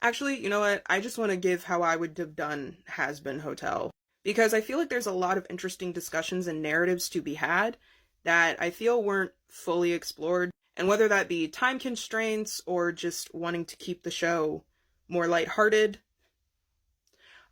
Actually, you know what? I just want to give how I would have done Hazbin Hotel. Because I feel like there's a lot of interesting discussions and narratives to be had that I feel weren't fully explored. And whether that be time constraints or just wanting to keep the show more lighthearted,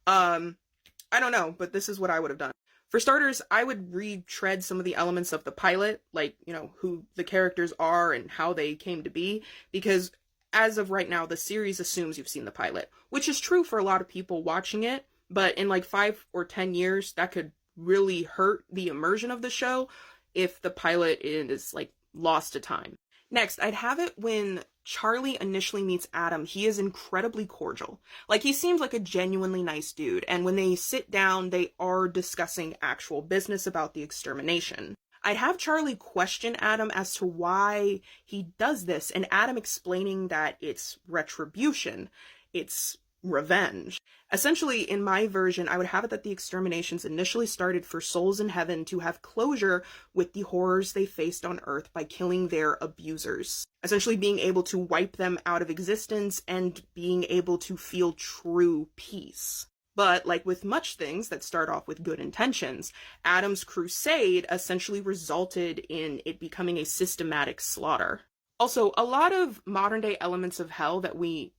I don't know, but this is what I would have done. For starters, I would retread some of the elements of the pilot, like, who the characters are and how they came to be, because as of right now, the series assumes you've seen the pilot, which is true for a lot of people watching it, but in like 5 or 10 years, that could really hurt the immersion of the show if the pilot is like lost to time. Next, I'd have it when Charlie initially meets Adam, he is incredibly cordial. Like, he seems like a genuinely nice dude, and when they sit down, they are discussing actual business about the extermination. I'd have Charlie question Adam as to why he does this, and Adam explaining that it's retribution, it's revenge. Essentially, in my version, I would have it that the exterminations initially started for souls in heaven to have closure with the horrors they faced on Earth by killing their abusers. Essentially being able to wipe them out of existence and being able to feel true peace. But like with much things that start off with good intentions, Adam's crusade essentially resulted in it becoming a systematic slaughter. Also, a lot of modern day elements of hell that we,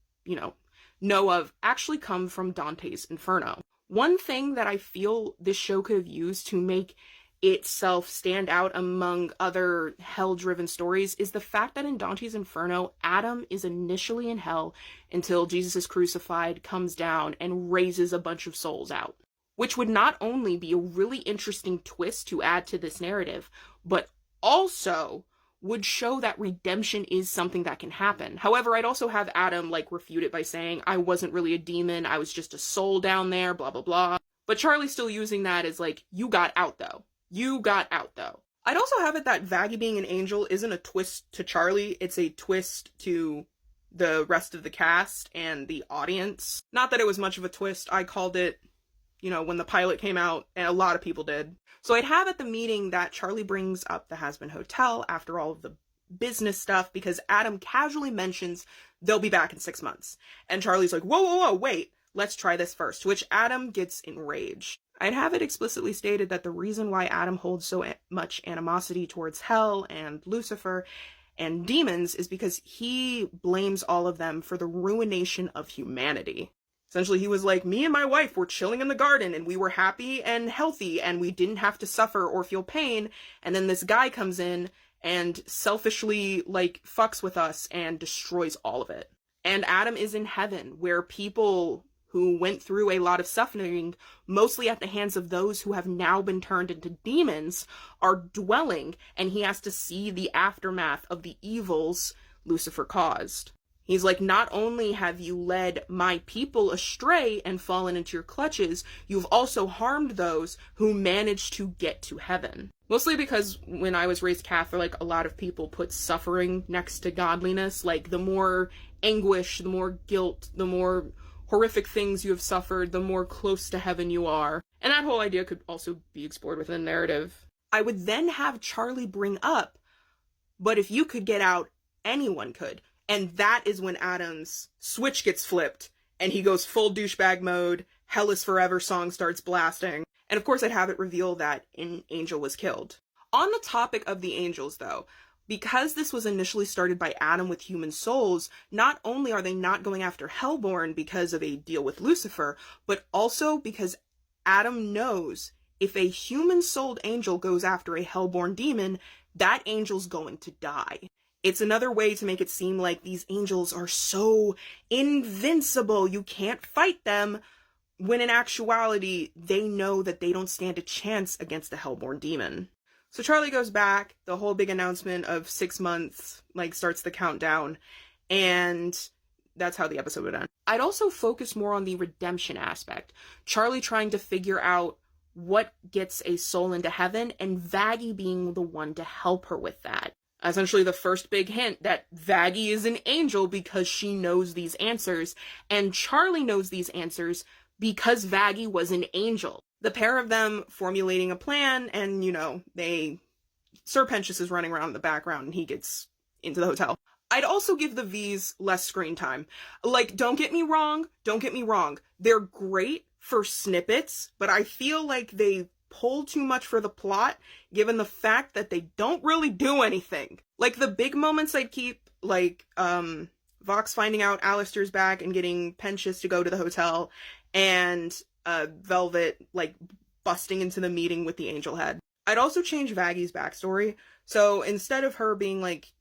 know of actually come from Dante's Inferno. One thing that I feel this show could have used to make itself stand out among other hell-driven stories is the fact that in Dante's Inferno, Adam is initially in hell until Jesus is crucified, comes down, and raises a bunch of souls out. Which would not only be a really interesting twist to add to this narrative, but also would show that redemption is something that can happen. However, I'd also have Adam, refute it by saying, I wasn't really a demon, I was just a soul down there, blah, blah, blah. But Charlie's still using that as, you got out, though. You got out, though. I'd also have it that Vaggie being an angel isn't a twist to Charlie, it's a twist to the rest of the cast and the audience. Not that it was much of a twist, I called it, when the pilot came out, and a lot of people did. So I'd have at the meeting that Charlie brings up the Hazbin Hotel after all of the business stuff because Adam casually mentions they'll be back in 6 months. And Charlie's like, whoa, whoa, whoa, wait, let's try this first, to which Adam gets enraged. I'd have it explicitly stated that the reason why Adam holds so much animosity towards hell and Lucifer and demons is because he blames all of them for the ruination of humanity. Essentially, he was like, me and my wife were chilling in the garden and we were happy and healthy and we didn't have to suffer or feel pain. And then this guy comes in and selfishly, fucks with us and destroys all of it. And Adam is in heaven, where people who went through a lot of suffering, mostly at the hands of those who have now been turned into demons, are dwelling, and he has to see the aftermath of the evils Lucifer caused. He's like, not only have you led my people astray and fallen into your clutches, you've also harmed those who managed to get to heaven. Mostly because when I was raised Catholic, a lot of people put suffering next to godliness. The more anguish, the more guilt, the more horrific things you have suffered, the more close to heaven you are. And that whole idea could also be explored within the narrative. I would then have Charlie bring up, but if you could get out, anyone could. And that is when Adam's switch gets flipped, and he goes full douchebag mode, Hell is Forever song starts blasting. And of course I'd have it reveal that an angel was killed. On the topic of the angels, though, because this was initially started by Adam with human souls, not only are they not going after Hellborn because of a deal with Lucifer, but also because Adam knows if a human-souled angel goes after a Hellborn demon, that angel's going to die. It's another way to make it seem like these angels are so invincible, you can't fight them, when in actuality, they know that they don't stand a chance against a Hellborn demon. So Charlie goes back, the whole big announcement of 6 months, starts the countdown, and that's how the episode would end. I'd also focus more on the redemption aspect. Charlie trying to figure out what gets a soul into heaven, and Vaggie being the one to help her with that. Essentially the first big hint that Vaggie is an angel because she knows these answers, and Charlie knows these answers because Vaggie was an angel. The pair of them formulating a plan, and, Sir Pentious is running around in the background and he gets into the hotel. I'd also give the V's less screen time. Like, don't get me wrong. They're great for snippets, but I feel like they pull too much for the plot, given the fact that they don't really do anything. Like, the big moments I'd keep, like, Vox finding out Alistair's back and getting Pentious to go to the hotel, and, Velvet, like, busting into the meeting with the Angel Head. I'd also change Vaggy's backstory. So instead of her being, like,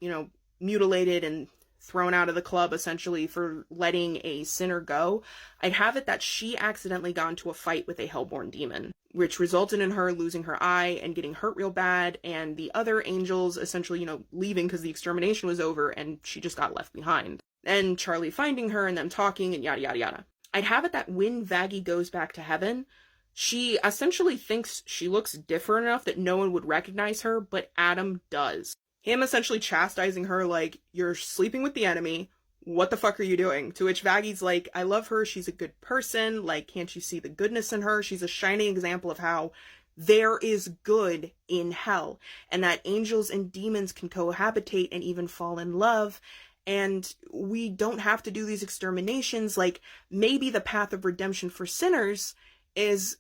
mutilated and thrown out of the club essentially for letting a sinner go, I'd have it that she accidentally got into a fight with a hellborn demon, which resulted in her losing her eye and getting hurt real bad, and the other angels essentially, leaving because the extermination was over and she just got left behind. And Charlie finding her and them talking and yada yada yada. I'd have it that when Vaggy goes back to heaven, she essentially thinks she looks different enough that no one would recognize her, but Adam does. Him essentially chastising her like, you're sleeping with the enemy, what the fuck are you doing? To which Vaggy's like, I love her, she's a good person, like, can't you see the goodness in her? She's a shining example of how there is good in hell, and that angels and demons can cohabitate and even fall in love, and we don't have to do these exterminations. Like, maybe the path of redemption for sinners is,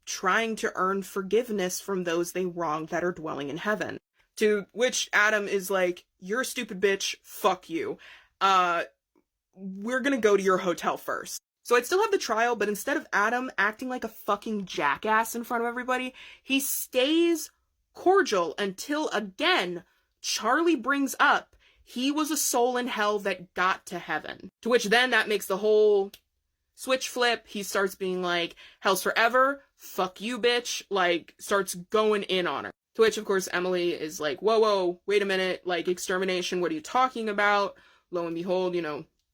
trying to earn forgiveness from those they wronged that are dwelling in heaven. To which Adam is like, you're a stupid bitch, fuck you. We're gonna go to your hotel first. So I'd still have the trial, but instead of Adam acting like a fucking jackass in front of everybody, he stays cordial until, again, Charlie brings up he was a soul in hell that got to heaven. To which then that makes the whole switch flip. He starts being like, hell's forever, fuck you, bitch, like, starts going in on her. To which, of course, Emily is like, whoa, wait a minute, like, extermination, what are you talking about? Lo and behold,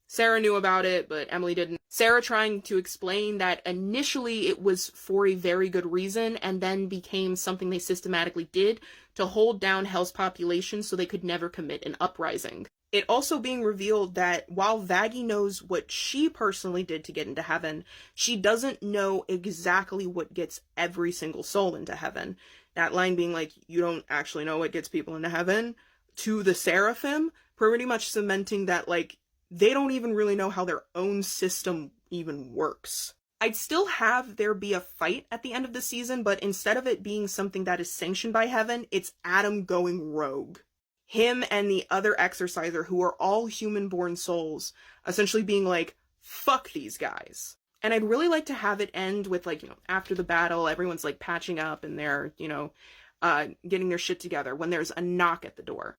Sarah knew about it, but Emily didn't. Sarah trying to explain that initially it was for a very good reason, and then became something they systematically did to hold down Hell's population so they could never commit an uprising. It also being revealed that while Vaggy knows what she personally did to get into heaven, she doesn't know exactly what gets every single soul into heaven. That line being like, you don't actually know what gets people into heaven, to the Seraphim, pretty much cementing that, like, they don't even really know how their own system even works. I'd still have there be a fight at the end of the season, but instead of it being something that is sanctioned by heaven, it's Adam going rogue. Him and the other exorciser, who are all human-born souls, essentially being like, fuck these guys. And I'd really like to have it end with, like, after the battle, everyone's, like, patching up and they're, getting their shit together, when there's a knock at the door.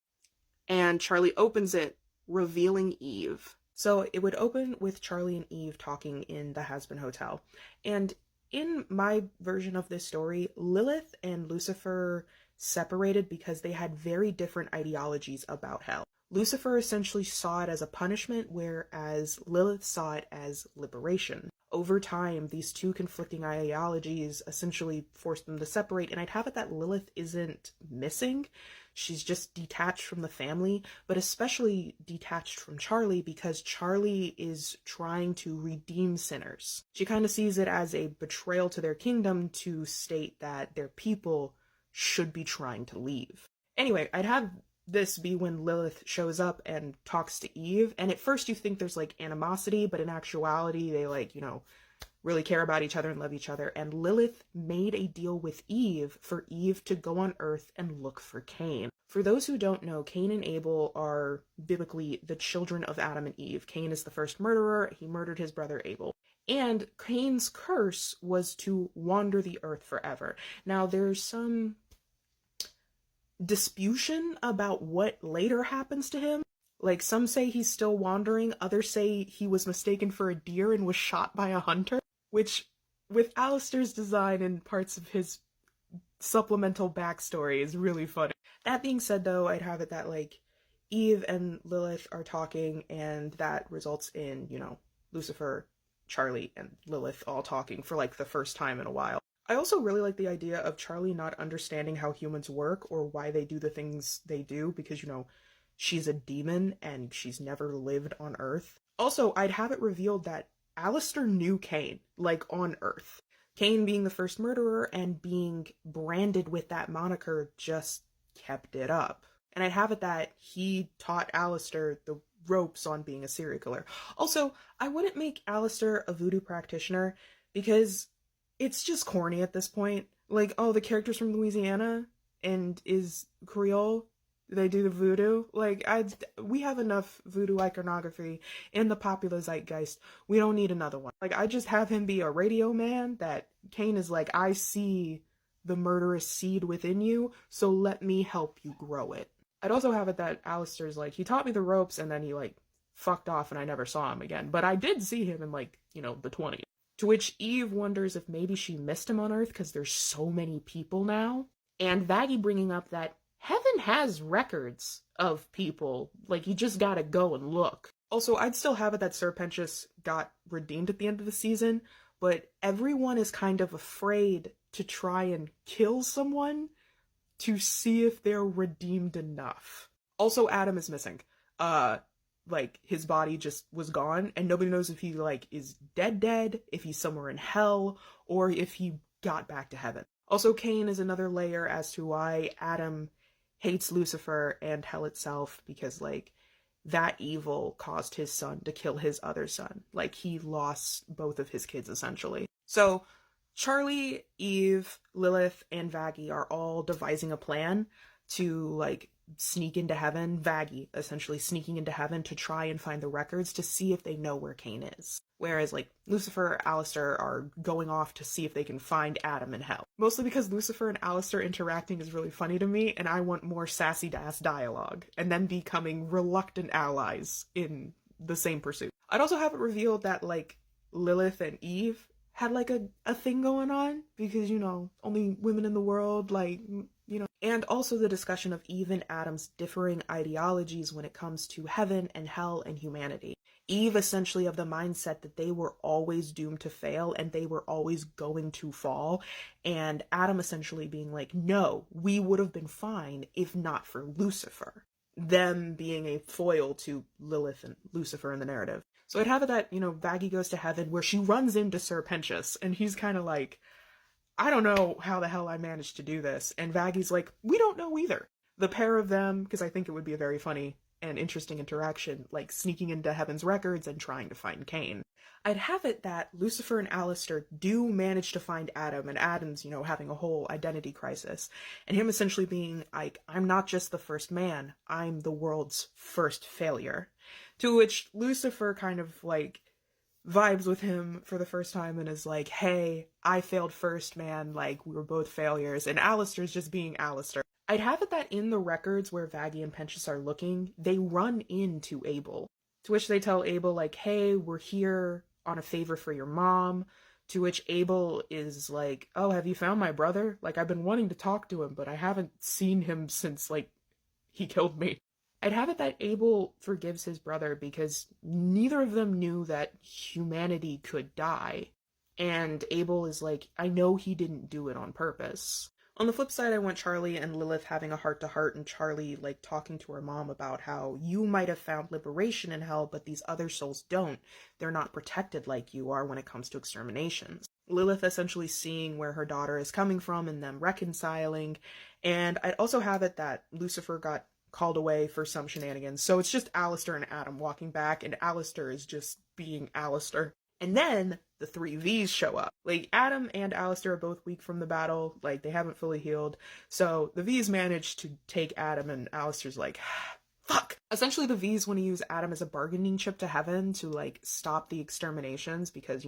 And Charlie opens it, revealing Eve. So it would open with Charlie and Eve talking in the Hazbin Hotel. And in my version of this story, Lilith and Lucifer separated because they had very different ideologies about hell. Lucifer essentially saw it as a punishment, whereas Lilith saw it as liberation. Over time, these two conflicting ideologies essentially forced them to separate, and I'd have it that Lilith isn't missing. She's just detached from the family, but especially detached from Charlie because Charlie is trying to redeem sinners. She kind of sees it as a betrayal to their kingdom to state that their people should be trying to leave. Anyway, I'd have this be when Lilith shows up and talks to Eve, and at first you think there's, like, animosity, but in actuality they, like, really care about each other and love each other, and Lilith made a deal with Eve for Eve to go on Earth and look for Cain. For those who don't know, Cain and Abel are biblically the children of Adam and Eve. Cain is the first murderer, he murdered his brother Abel. And Cain's curse was to wander the earth forever. Now, there's some disputation about what later happens to him. Like, some say he's still wandering, others say he was mistaken for a deer and was shot by a hunter, which, with Alistair's design and parts of his supplemental backstory, is really funny. That being said, though, I'd have it that, like, Eve and Lilith are talking, and that results in, Lucifer, Charlie, and Lilith all talking for, like, the first time in a while. I also really like the idea of Charlie not understanding how humans work or why they do the things they do because, she's a demon and she's never lived on Earth. Also, I'd have it revealed that Alistair knew Cain, like, on Earth. Cain being the first murderer and being branded with that moniker just kept it up. And I'd have it that he taught Alistair the ropes on being a serial killer. Also, I wouldn't make Alistair a voodoo practitioner because it's just corny at this point. Like, oh, the character's from Louisiana and is Creole. They do the voodoo. Like, we have enough voodoo iconography in the popular zeitgeist. We don't need another one. Like, I just have him be a radio man that Kane is like, I see the murderous seed within you, so let me help you grow it. I'd also have it that Alistair's like, he taught me the ropes and then he like fucked off and I never saw him again. But I did see him in like, the 20s. To which Eve wonders if maybe she missed him on Earth because there's so many people now. And Vaggie bringing up that heaven has records of people. Like, you just gotta go and look. Also, I'd still have it that Sir Pentious got redeemed at the end of the season, but everyone is kind of afraid to try and kill someone to see if they're redeemed enough. Also, Adam is missing. Like, his body just was gone, and nobody knows if he, like, is dead, if he's somewhere in hell, or if he got back to heaven. Also, Cain is another layer as to why Adam hates Lucifer and hell itself, because, like, that evil caused his son to kill his other son. Like, he lost both of his kids, essentially. So, Charlie, Eve, Lilith, and Vaggie are all devising a plan to, like, sneak into heaven. Vaggie, essentially, sneaking into heaven to try and find the records to see if they know where Cain is. Whereas, like, Lucifer, Alistair are going off to see if they can find Adam in hell. Mostly because Lucifer and Alistair interacting is really funny to me, and I want more sassy-ass dialogue, and them becoming reluctant allies in the same pursuit. I'd also have it revealed that, like, Lilith and Eve had, like, a thing going on, because, only women in the world, like, and also the discussion of Eve and Adam's differing ideologies when it comes to heaven and hell and humanity. Eve essentially of the mindset that they were always doomed to fail and they were always going to fall, and Adam essentially being like, no, we would have been fine if not for Lucifer. Them being a foil to Lilith and Lucifer in the narrative. So I'd have it that, Vaggie goes to heaven where she runs into Sir Pentious, and he's kind of like, I don't know how the hell I managed to do this. And Vaggie's like, we don't know either. The pair of them, because I think it would be a very funny and interesting interaction, like sneaking into Heaven's records and trying to find Cain. I'd have it that Lucifer and Alistair do manage to find Adam, and Adam's, having a whole identity crisis. And him essentially being like, I'm not just the first man, I'm the world's first failure. To which Lucifer kind of, like, vibes with him for the first time and is like, hey, I failed first, man, like, we were both failures, and Alistair's just being Alistair. I'd have it that in the records where Vaggie and Pentious are looking, they run into Abel, to which they tell Abel, like, hey, we're here on a favor for your mom, to which Abel is like, oh, have you found my brother? Like, I've been wanting to talk to him, but I haven't seen him since, like, he killed me. I'd have it that Abel forgives his brother because neither of them knew that humanity could die. And Abel is like, I know he didn't do it on purpose. On the flip side, I want Charlie and Lilith having a heart-to-heart, and Charlie, like, talking to her mom about how you might have found liberation in hell, but these other souls don't. They're not protected like you are when it comes to exterminations. Lilith essentially seeing where her daughter is coming from and them reconciling. And I'd also have it that Lucifer got called away for some shenanigans. So it's just Alistair and Adam walking back, and Alistair is just being Alistair. And then the three V's show up. Like, Adam and Alistair are both weak from the battle. Like, they haven't fully healed. So the V's manage to take Adam, and Alistair's like, fuck. Essentially, the V's want to use Adam as a bargaining chip to heaven to, like, stop the exterminations because,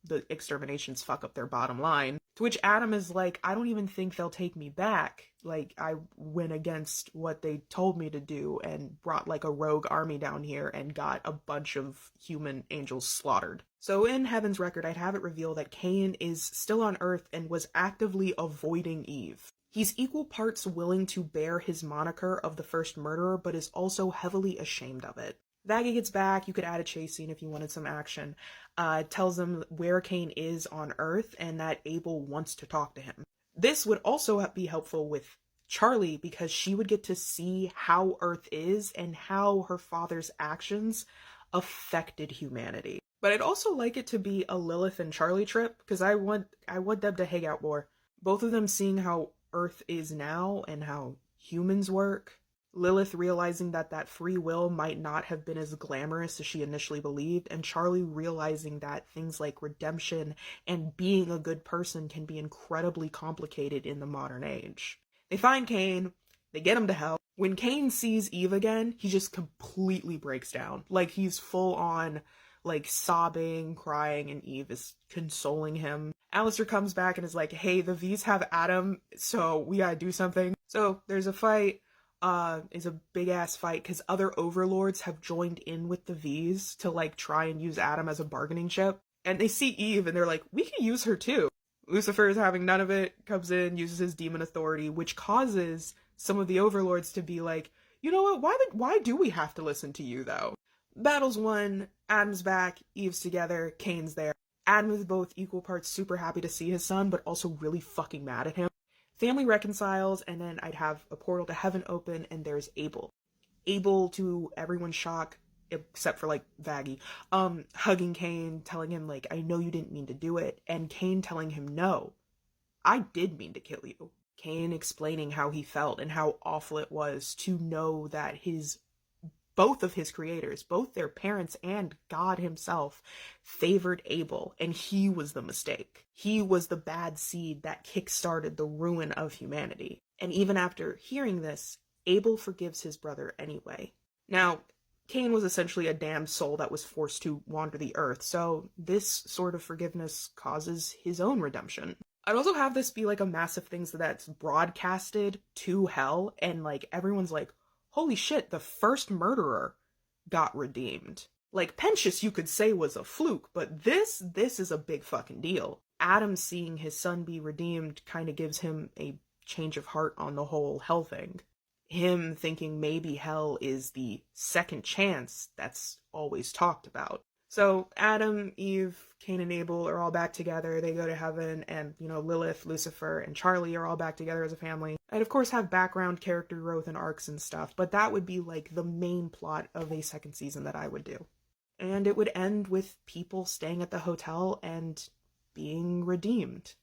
the exterminations fuck up their bottom line. To which Adam is like, I don't even think they'll take me back. Like, I went against what they told me to do and brought, like, a rogue army down here and got a bunch of human angels slaughtered. So in Heaven's record, I'd have it reveal that Cain is still on Earth and was actively avoiding Eve. He's equal parts willing to bear his moniker of the first murderer, but is also heavily ashamed of it. Vaggie gets back. You could add a chase scene if you wanted some action. Tells them where Cain is on Earth and that Abel wants to talk to him. This would also be helpful with Charlie because she would get to see how Earth is and how her father's actions affected humanity. But I'd also like it to be a Lilith and Charlie trip because I want them to hang out more. Both of them seeing how Earth is now and how humans work. Lilith realizing that that free will might not have been as glamorous as she initially believed, and Charlie realizing that things like redemption and being a good person can be incredibly complicated in the modern age. They find Cain, they get him to hell. When Cain sees Eve again, he just completely breaks down. Like, he's full on, like, sobbing, crying, and Eve is consoling him. Alistair comes back and is like, hey, the V's have Adam, so we gotta do something. So there's a fight. Is a big ass fight because other overlords have joined in with the V's to like try and use Adam as a bargaining chip. And they see Eve and they're like, we can use her too. Lucifer is having none of it, comes in, uses his demon authority, which causes some of the overlords to be like, you know what, why do we have to listen to you though? Battle's won, Adam's back, Eve's together, Cain's there. Adam is both equal parts super happy to see his son, but also really fucking mad at him. Family reconciles, and then I'd have a portal to heaven open, and there's Abel. Abel, to everyone's shock, except for, like, Vaggie, hugging Cain, telling him, like, I know you didn't mean to do it, and Cain telling him, no, I did mean to kill you. Cain explaining how he felt and how awful it was to know that both of his creators, both their parents and God himself, favored Abel, and he was the mistake. He was the bad seed that kick-started the ruin of humanity. And even after hearing this, Abel forgives his brother anyway. Now, Cain was essentially a damned soul that was forced to wander the earth, so this sort of forgiveness causes his own redemption. I'd also have this be like a massive thing so that's broadcasted to hell, and like everyone's like, holy shit, the first murderer got redeemed. Like, Pentious you could say was a fluke, but this is a big fucking deal. Adam seeing his son be redeemed kind of gives him a change of heart on the whole hell thing. Him thinking maybe hell is the second chance that's always talked about. So Adam, Eve, Cain, and Abel are all back together. They go to heaven, and, you know, Lilith, Lucifer, and Charlie are all back together as a family. I'd, of course, have background character growth and arcs and stuff, but that would be, like, the main plot of a second season that I would do. And it would end with people staying at the hotel and being redeemed.